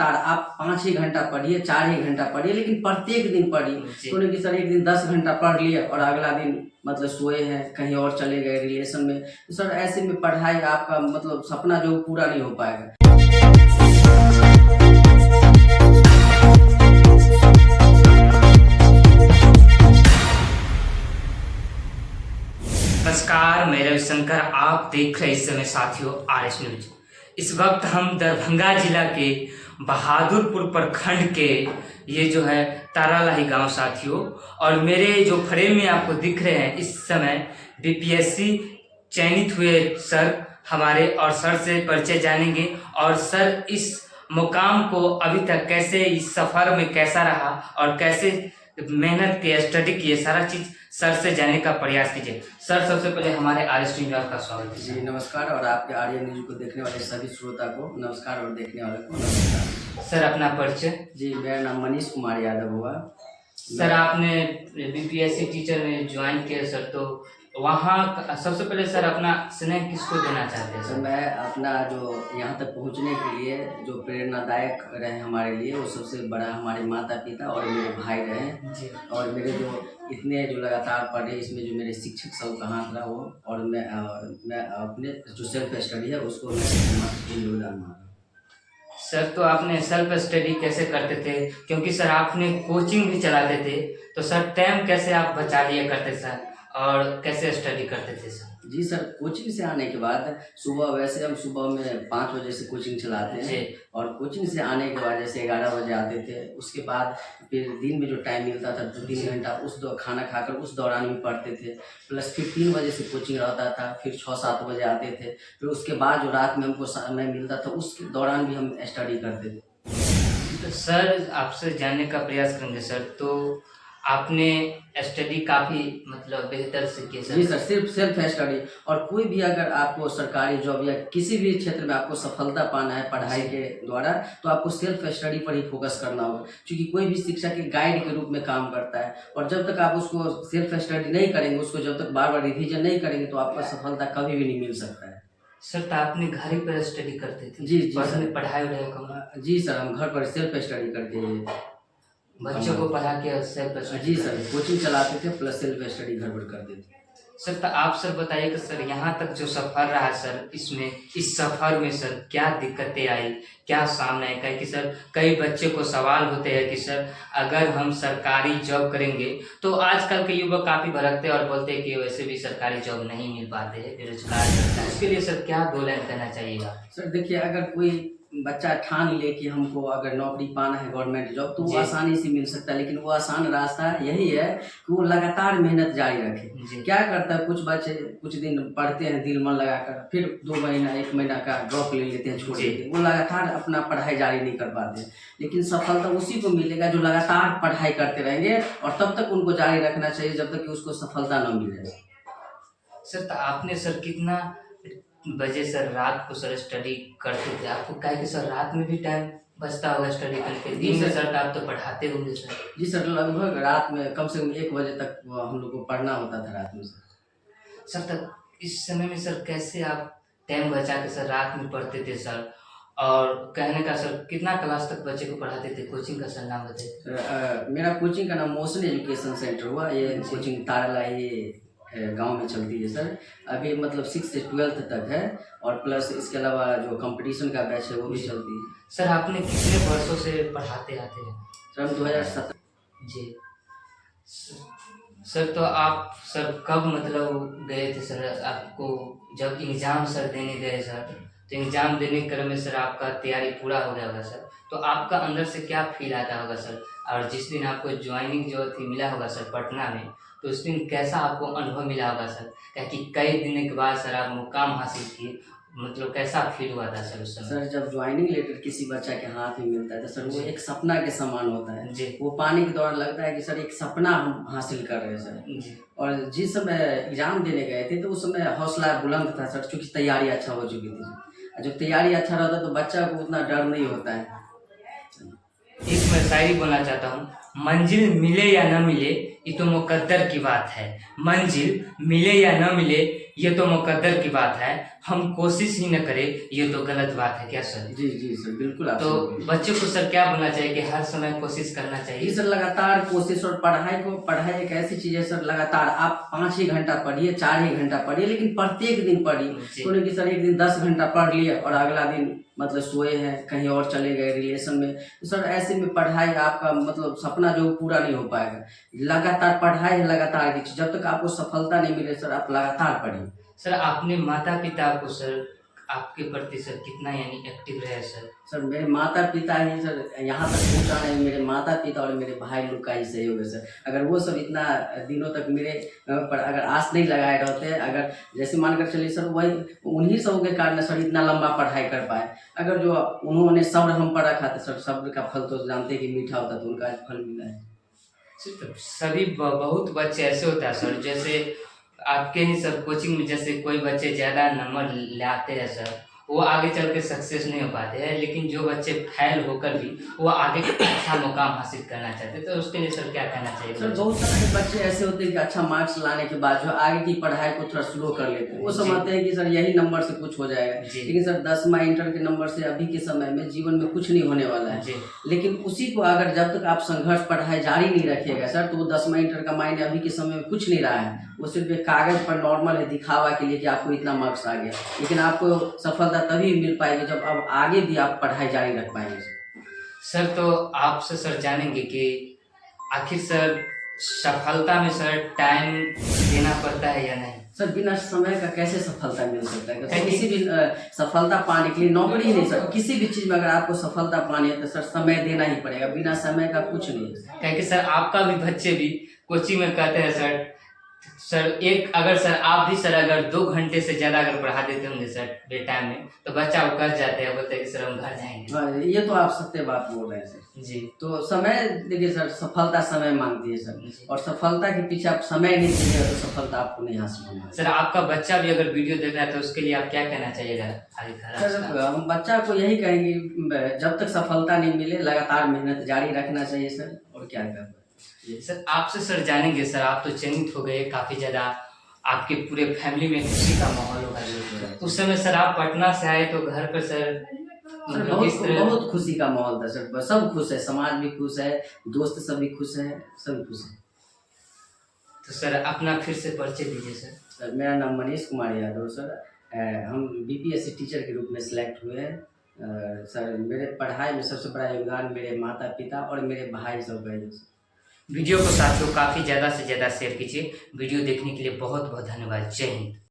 लगातार आप 5 ही घंटा पढ़िए, 4 ही घंटा पढ़िए, लेकिन प्रत्येक दिन पढ़िए। तो नहीं कि सर एक दिन 10 घंटा पढ़ लिए और अगला दिन मतलब सोए हैं, कहीं और चले गए रिलेशन में, तो सर ऐसे में पढ़ाई आपका मतलब सपना जो पूरा नहीं हो पाएगा। नमस्कार, मैं रविशंकर, आप देख रहे इस समय साथियों RS न्यूज। इस वक्त हम दरभंगा जिला के बहादुरपुर प्रखंड के ये जो है तारालाही गांव साथियों, और मेरे जो फ्रेम में आपको दिख रहे हैं इस समय BPSC चयनित हुए सर हमारे, और सर से परिचय जानेंगे और सर इस मुकाम को अभी तक कैसे, इस सफर में कैसा रहा और कैसे मेहनत किए, स्टडी किए, सारा चीज सर से जानने का प्रयास कीजिए। सर सबसे पहले हमारे RS न्यूज में आपका स्वागत है। जी नमस्कार, और आपके RS न्यूज को देखने वाले सभी श्रोता को नमस्कार और देखने वाले को नमस्कार। सर अपना परिचय। जी मेरा नाम मनीष कुमार यादव हुआ। सर आपने BPSC टीचर में ज्वाइन किया सर, तो वहाँ सबसे पहले सर अपना स्नेह किसको देना चाहते हैं? सर मैं अपना जो यहाँ तक पहुँचने के लिए जो प्रेरणादायक रहे हमारे लिए, वो सबसे बड़ा हमारे माता पिता और मेरे भाई रहे जी। और मेरे जो इतने जो लगातार पढ़े, इसमें जो मेरे शिक्षक सब का हाथ रहा वो, और मैं अपने जो सेल्फ स्टडी है उसको मैं योगदान मान। सर तो आपने सेल्फ स्टडी कैसे करते थे, क्योंकि सर आपने कोचिंग भी चलाते थे, तो सर टाइम कैसे आप बचा लिया करते सर और कैसे स्टडी करते थे सर? जी सर, कोचिंग से आने के बाद सुबह, वैसे हम सुबह में 5 बजे से कोचिंग चलाते हैं, और कोचिंग से आने के बाद जैसे 11 बजे आते थे, उसके बाद फिर दिन में जो टाइम मिलता था 2-3 घंटा उस खाना खाकर उस दौरान भी पढ़ते थे, प्लस फिर 3 बजे से कोचिंग रहता था, फिर 6-7 बजे आते थे, फिर उसके बाद जो रात में हमको समय मिलता था उसके दौरान भी हम स्टडी करते थे। तो सर आपसे जानने का प्रयास करेंगे सर, तो आपने स्टडी काफ़ी मतलब बेहतर से की सर? जी सर, सिर्फ सेल्फ स्टडी, और कोई भी अगर आपको सरकारी जॉब या किसी भी क्षेत्र में आपको सफलता पाना है पढ़ाई के द्वारा, तो आपको सेल्फ स्टडी पर ही फोकस करना होगा, क्योंकि कोई भी शिक्षक एक गाइड के रूप में काम करता है, और जब तक आप उसको सेल्फ स्टडी नहीं करेंगे, उसको जब तक बार बार रिविजन नहीं करेंगे, तो आपको सफलता कभी भी नहीं मिल सकता है। सर तो आपने घर ही पर स्टडी करते थे? जी सर, पढ़ाई वढ़ाई कम? जी सर, हम घर पर सेल्फ स्टडी करके बच्चों को पढ़ा के सेल्फ स्टडी? जी सर, कोचिंग चलाते थे प्लस सेल्फ स्टडी घर पर करते थे। सर तो आप सर बताइए कि सर यहाँ तक जो सफ़र रहा सर, इसमें इस सफ़र में सर क्या दिक्कतें आई, क्या सामने आए? क्या कि सर कई बच्चे को सवाल होते हैं कि सर अगर हम सरकारी जॉब करेंगे, तो आजकल के युवक काफ़ी भड़कते हैं और बोलते हैं कि वैसे भी सरकारी जॉब नहीं मिल पाते हैं, बेरोजगार रहता है, उसके लिए सर क्या 2 लाइन कहना चाहिएगा? सर देखिए, अगर कोई बच्चा ठान ले कि हमको अगर नौकरी पाना है गवर्नमेंट जॉब, तो वो आसानी से मिल सकता है, लेकिन वो आसान रास्ता यही है कि वो लगातार मेहनत जारी रखे। क्या करता है, कुछ बच्चे कुछ दिन पढ़ते हैं दिल मन लगाकर, फिर 2 महीना 1 महीना का ड्रॉप ले लेते हैं, छोड़ देते हैं, वो लगातार अपना पढ़ाई जारी नहीं कर पाते। लेकिन सफलता उसी को मिलेगा जो लगातार पढ़ाई करते रहेंगे, और तब तक उनको जारी रखना चाहिए जब तक कि उसको सफलता न मिले। सर तो आपने सर कितना बजे सर रात को सर स्टडी करते थे? आपको क्या कि सर रात में भी टाइम बचता होगा स्टडी करने के? दिन में सर आप तो पढ़ाते होंगे सर? जी सर, लगभग रात में कम से कम 1 बजे तक हम लोग को पढ़ना होता था रात में सर। तक इस समय में सर कैसे आप टाइम बचा के सर रात में पढ़ते थे सर? और कहने का सर कितना क्लास तक बच्चे को पढ़ाते थे? कोचिंग का सर नाम बताइए। मेरा कोचिंग का नाम मोशन एजुकेशन सेंटर हुआ। ये कोचिंग तारालाही गांव में चलती है सर। अभी मतलब 6 से 12th तक है, और प्लस इसके अलावा जो कंपटीशन का बैच है वो भी चलती है। सर आपने कितने वर्षों से पढ़ाते आते हैं? सर हम 2017। जी सर, तो आप सर कब मतलब गए थे सर? आपको जब एग्ज़ाम सर देने गए सर, तो एग्ज़ाम देने के क्रम में सर आपका तैयारी पूरा हो गया होगा सर, तो आपका अंदर से क्या फील आता होगा सर? और जिस दिन आपको ज्वाइनिंग जो थी मिला होगा सर पटना में, तो उस दिन कैसा आपको अनुभव मिला होगा सर? क्या कि कई दिन के बाद सर आप मुकाम हासिल किए, मतलब कैसा फील हुआ था सर उस समय? सर जब ज्वाइनिंग लेटर किसी बच्चा के हाथ में मिलता है तो सर वो एक सपना के समान होता है जी। वो पाने के दौरान लगता है कि सर एक सपना हम हासिल कर रहे हैं सर जी। और जिस समय एग्जाम देने गए थे तो उस समय हौसला बुलंद था सर, क्योंकि तैयारी अच्छा हो चुकी थी। जब तैयारी अच्छा रहता तो बच्चा को उतना डर नहीं होता है। एक इसमें शायरी बोलना चाहता हूँ। मंजिल मिले या न मिले ये तो मुकद्दर की बात है, मंजिल मिले या न मिले ये तो मुकद्दर की बात है, हम कोशिश ही न करें ये तो गलत बात है। क्या सर? जी जी सर, बिल्कुल आप तो सही बोले। बच्चों को सर क्या बोलना चाहिए कि हर समय कोशिश करना जी चाहिए? सर, लगातार कोशिश। और पढ़ाई एक ऐसी चीज है सर, लगातार आप 5 ही घंटा पढ़िए, 4 ही घंटा पढ़िए, लेकिन प्रत्येक दिन पढ़िए। जी। तो नहीं कि सर एक दिन 10 घंटा पढ़ लिए और अगला दिन मतलब सोए हैं, कहीं और चले गए रिलेशन में, तो सर ऐसे में पढ़ाई आपका मतलब सपना जो पूरा नहीं हो पाएगा। लगातार पढ़ाई है, लगातार की चीज। जब तक आपको सफलता नहीं मिले सर, आप लगातार पढ़िए। सर आपने माता पिता को सर आपके प्रति सर कितना यानी एक्टिव रहे सर? सर मेरे माता पिता ही सर यहाँ तक पहुँचा नहीं, मेरे माता पिता और मेरे भाई लोग का ही सहयोग है सर। अगर वो सब इतना दिनों तक मेरे पर अगर आस नहीं लगाए रहते, अगर जैसे मानकर चलिए सर, वही उन्हीं सब के कारण सर इतना लंबा पढ़ाई कर पाए। अगर जो उन्होंने सब्र हम पर रखा था सर, सब्र का फल तो जानते हैं कि मीठा होता, तो उनका आज फल मिला है। तो सभी बहुत बच्चे ऐसे होता है सर, जैसे आपके ही सर कोचिंग में जैसे कोई बच्चे ज़्यादा नंबर लाते हैं सर, वो आगे चल के सक्सेस नहीं हो पाते हैं, लेकिन जो बच्चे फेल होकर भी वो आगे अच्छा मुकाम हासिल करना चाहते हैं, तो उसके लिए सर क्या कहना चाहिए? सर बहुत सारे बच्चे ऐसे होते हैं कि अच्छा मार्क्स लाने के बाद जो आगे की पढ़ाई को थोड़ा स्लो कर लेते हैं। वो समझते हैं कि सर यही नंबर से कुछ हो जाएगा, लेकिन सर 10वां इंटर के नंबर से अभी के समय में जीवन में कुछ नहीं होने वाला है। लेकिन उसी को अगर जब तक आप संघर्ष पढ़ाई जारी नहीं रखिएगा सर, तो वो 10वां इंटर का मायने अभी के समय में कुछ नहीं रहा है। वो सिर्फ एक कागज पर नॉर्मल है, दिखावा के लिए कि आपको इतना मार्क्स आ गया, लेकिन आपको सफलता तभी मिल पाएगी जब अब आगे भी आप पढ़ाई जारी रख पाएंगे सर। तो आपसे सर जानेंगे कि आखिर सर सफलता में सर टाइम देना पड़ता है या नहीं? सर बिना समय का कैसे सफलता मिल सकता है? तो किसी भी सफलता पाने के लिए, नौकरी ही नहीं सर, किसी भी चीज में अगर आपको सफलता पानी है तो सर समय देना ही पड़ेगा, बिना समय का कुछ नहीं है। क्योंकि सर आपका भी बच्चे भी कोचिंग में कहते हैं सर एक अगर सर आप भी सर अगर 2 घंटे से ज़्यादा अगर पढ़ा देते होंगे सर डे टाइम में, तो बच्चा वो कर जाते हैं, बोलते हैं कि सर हम घर जाएंगे। ये तो आप सत्य बात बोल रहे हैं सर जी। तो समय देखिए सर, सफलता समय मांगती है सर, और सफलता के पीछे आप समय नहीं दीजिएगा तो सफलता आपको नहीं हासिल होना। सर आपका बच्चा भी अगर वीडियो देख रहा है तो उसके लिए आप क्या कहना चाहिएगा? सर हम बच्चा को यही कहेंगे, जब तक सफलता नहीं मिले लगातार मेहनत जारी रखना चाहिए सर, और क्या करना। सर आपसे सर जानेंगे सर, आप तो चयनित हो गए काफ़ी ज़्यादा, आपके पूरे फैमिली में खुशी का माहौल होगा। उस समय सर आप पटना से आए तो घर पर सर बहुत खुशी का माहौल था सर, सब खुश है, समाज भी खुश है, दोस्त सब भी खुश है, सब खुश है। तो सर अपना फिर से परिचय दीजिए सर। सर मेरा नाम मनीष कुमार यादव सर, हम बीपीएससी टीचर के रूप में सिलेक्ट हुए हैं। सर मेरे पढ़ाई में सबसे बड़ा योगदान मेरे माता पिता और मेरे भाई सब का है। वीडियो को साथियों काफ़ी ज़्यादा से ज़्यादा शेयर कीजिए। वीडियो देखने के लिए बहुत बहुत धन्यवाद। जय हिंद।